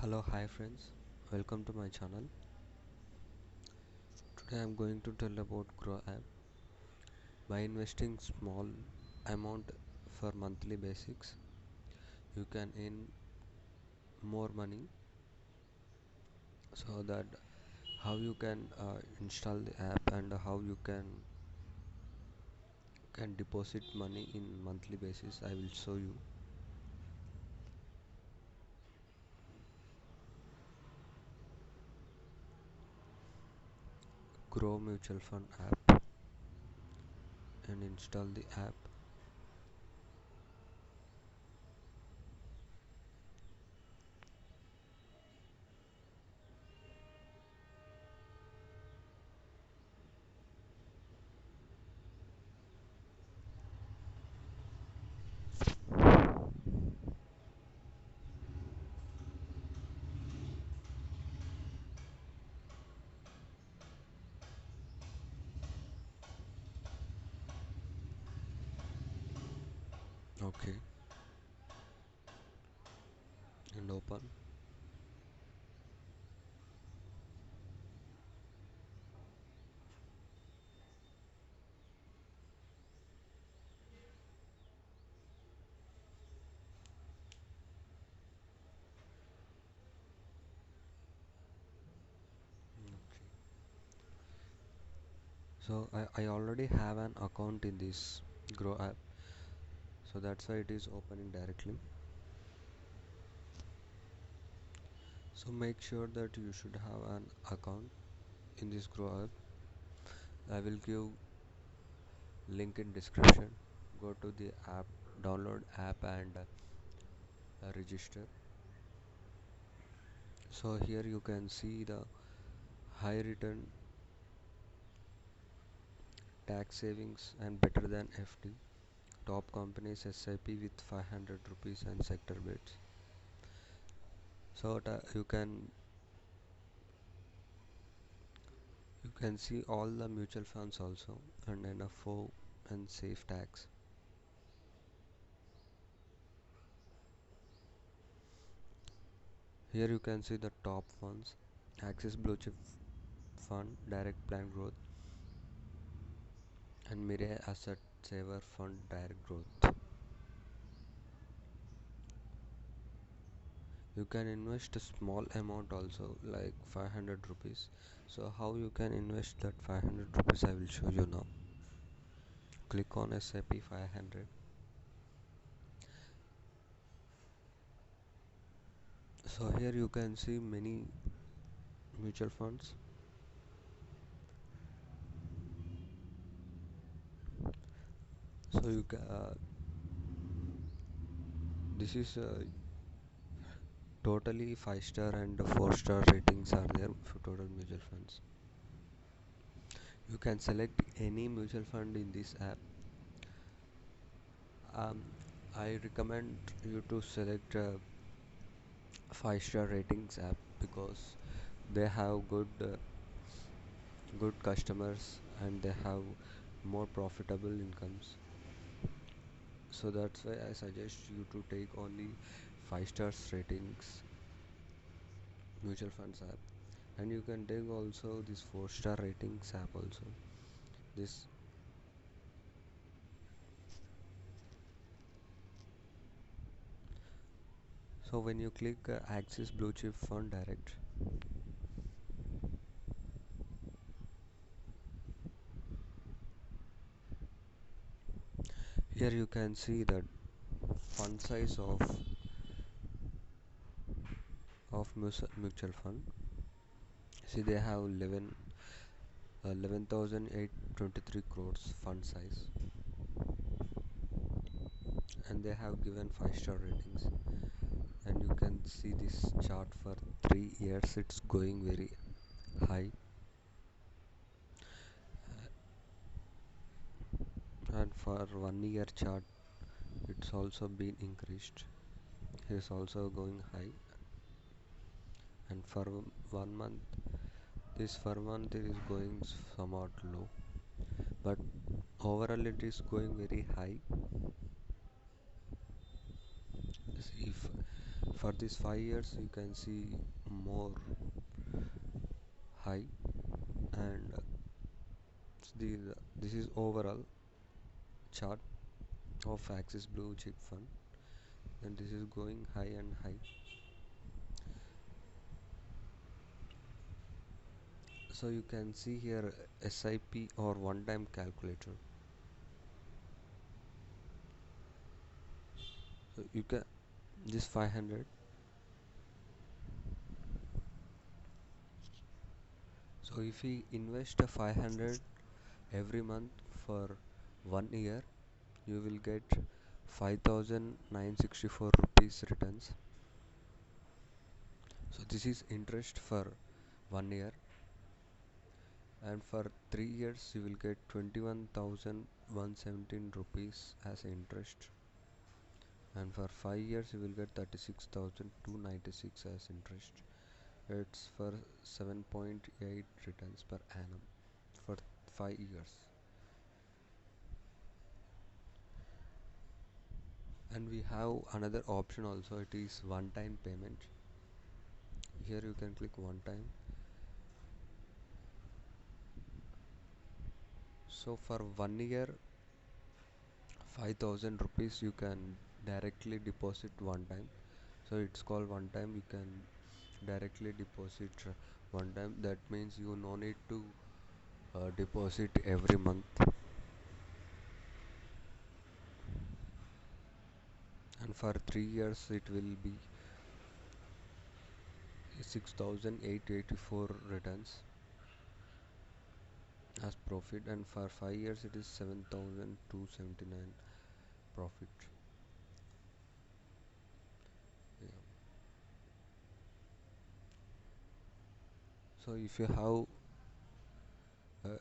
Hello, hi friends, welcome to my channel. Today I am going to tell about Groww app. By investing small amount for monthly basics, you can earn more money. So that how you can install the app and how you can deposit money in monthly basis, I will show you. Groww mutual fund app and install the app. Okay, and open. Okay. So I already have an account in this Groww app, so that's why it is opening directly. So make sure that you should have an account in this Groww app. I will give link in description. Go to the app, download app and register. So here you can see the high return, tax savings and better than FD. Top companies SIP with 500 rupees and sector bets. So you can see all the mutual funds also and NFO and safe tax. Here you can see the top funds: Axis Blue Chip Fund, Direct Plan Growth, and Mirai Asset Saver Fund Direct Growth. You can invest a small amount also, like 500 rupees. So how you can invest that 500 rupees, I will show you now. Click on SIP 500. So here you can see many mutual funds. So this is totally 5-star and 4-star ratings are there for total mutual funds. You can select any mutual fund in this app. um, I recommend you to select 5-star ratings app because they have good customers and they have more profitable incomes. So that's why I suggest you to take only 5 stars ratings mutual funds app, and you can take also this 4-star ratings app also. This So when you click Axis Blue Chip Fund Direct, here you can see that fund size of mutual fund. See, they have 11,823 crores fund size, and they have given 5-star ratings. And you can see this chart for 3 years, it's going very high, and for 1 year chart it's also been increased. It's also going high, and for 1 month, this for month it is going somewhat low, but overall it is going very high. If For these 5 years you can see more high, and the this is overall chart of Axis Blue Chip Fund, and this is going high and high. So you can see here SIP or one time calculator. So you can this 500. So if we invest a 500 every month for 1 year, you will get 5,964 rupees returns. So this is interest for 1 year, and for 3 years you will get 21,117 rupees as interest, and for 5 years you will get 36,296 as interest. It's for 7.8 returns per annum for 5 years. And we have another option also, it is one time payment. Here you can click one time. So for 1 year 5,000 rupees you can directly deposit one time. So it's called one time, you can directly deposit one time. That means you no need to deposit every month. And for 3 years it will be 6,884 returns as profit, and for 5 years it is 7,279 profit. Yeah. So uh,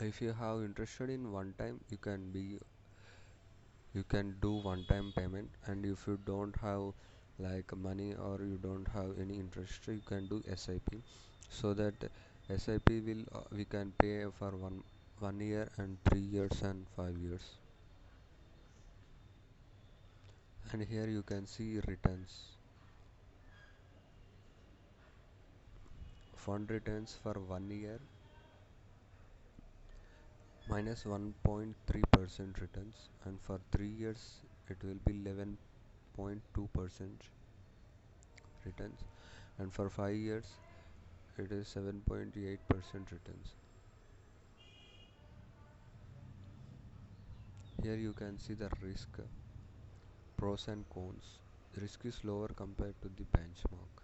if you have interested in one time, you can do one time payment. And if you don't have like money or you don't have any interest, you can do SIP. So that SIP will we can pay for 1 year and 3 years and 5 years. And here you can see returns. Fund returns for 1 year minus 1.3% returns, and for 3 years it will be 11.2% returns, and for 5 years it is 7.8% returns. Here you can see the risk, pros and cons. Risk is lower compared to the benchmark.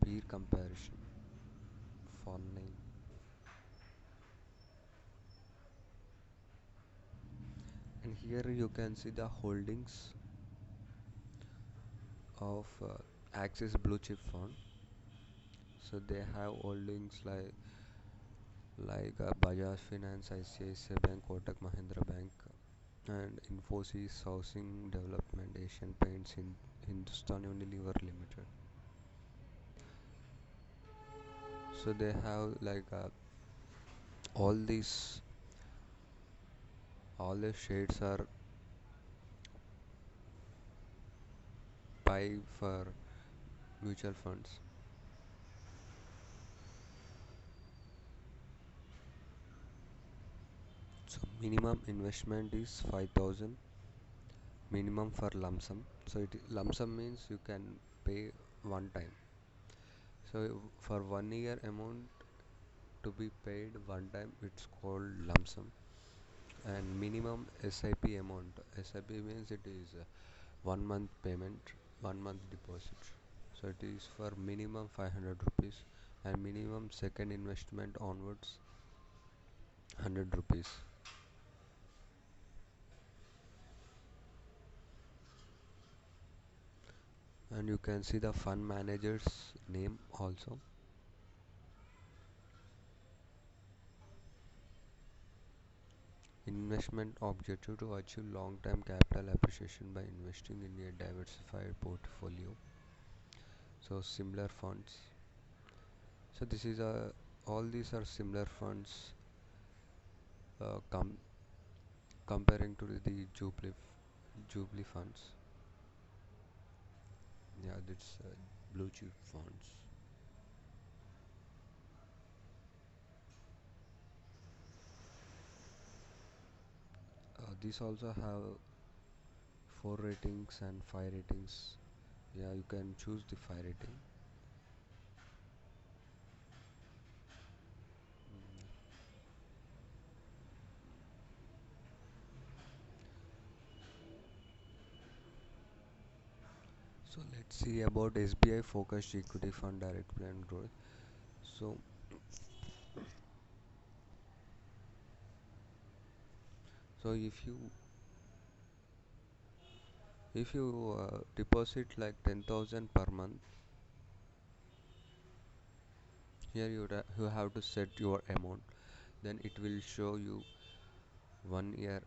Peer comparison, fund name. And here you can see the holdings of Axis Blue Chip Fund. So they have holdings like Bajaj Finance, ICICI Bank, Kotak Mahindra Bank, and Infosys Housing Development, Asian Paints, in Hindustan Unilever Limited. So they have like all these all the shades are buy for mutual funds. So minimum investment is 5,000 minimum for lump sum. So lump sum means you can pay one time. So for 1 year amount to be paid one time, it's called lump sum. And minimum SIP amount. SIP means it is 1 month payment, 1 month deposit. So it is for minimum 500 rupees, and minimum second investment onwards 100 rupees. And you can see the fund manager's name also. Investment objective to achieve long-term capital appreciation by investing in a diversified portfolio. So similar funds. So this is a all these are similar funds uh, com comparing to the Jubilee funds. Yeah, that's blue chip fonts. These also have 4 ratings and 5 ratings. Yeah, you can choose the 5 rating. So let's see about SBI focused equity fund direct plan growth. So so if you deposit like 10,000 per month, here you have to set your amount. Then it will show you 1 year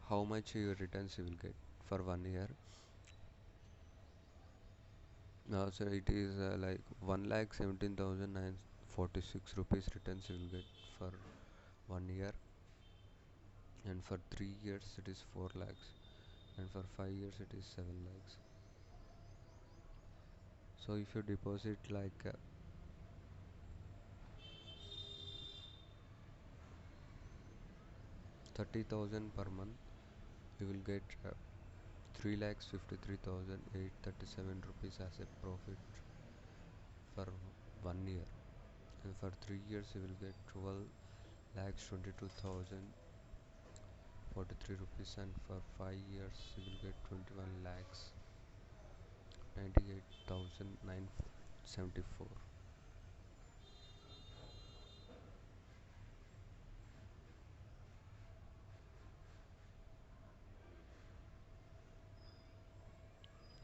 how much your returns you will get for 1 year. Now, so it is like 1,17,946 rupees returns you will get for 1 year, and for 3 years it is 4 lakhs, and for 5 years it is 7 lakhs. So if you deposit like 30,000 per month, you will get 3 lakhs 53,837 rupees as a profit for 1 year, and for 3 years you will get 12 lakhs 22,043 rupees, and for 5 years you will get 21 lakhs 98,974.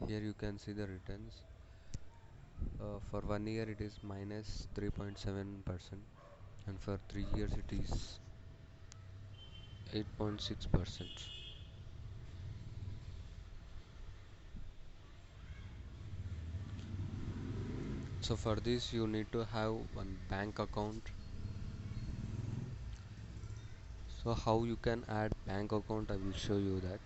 Here you can see the returns. For 1 year it is minus 3.7%, and for 3 years it is 8.6%. So for this you need to have one bank account. So how you can add bank account, I will show you that.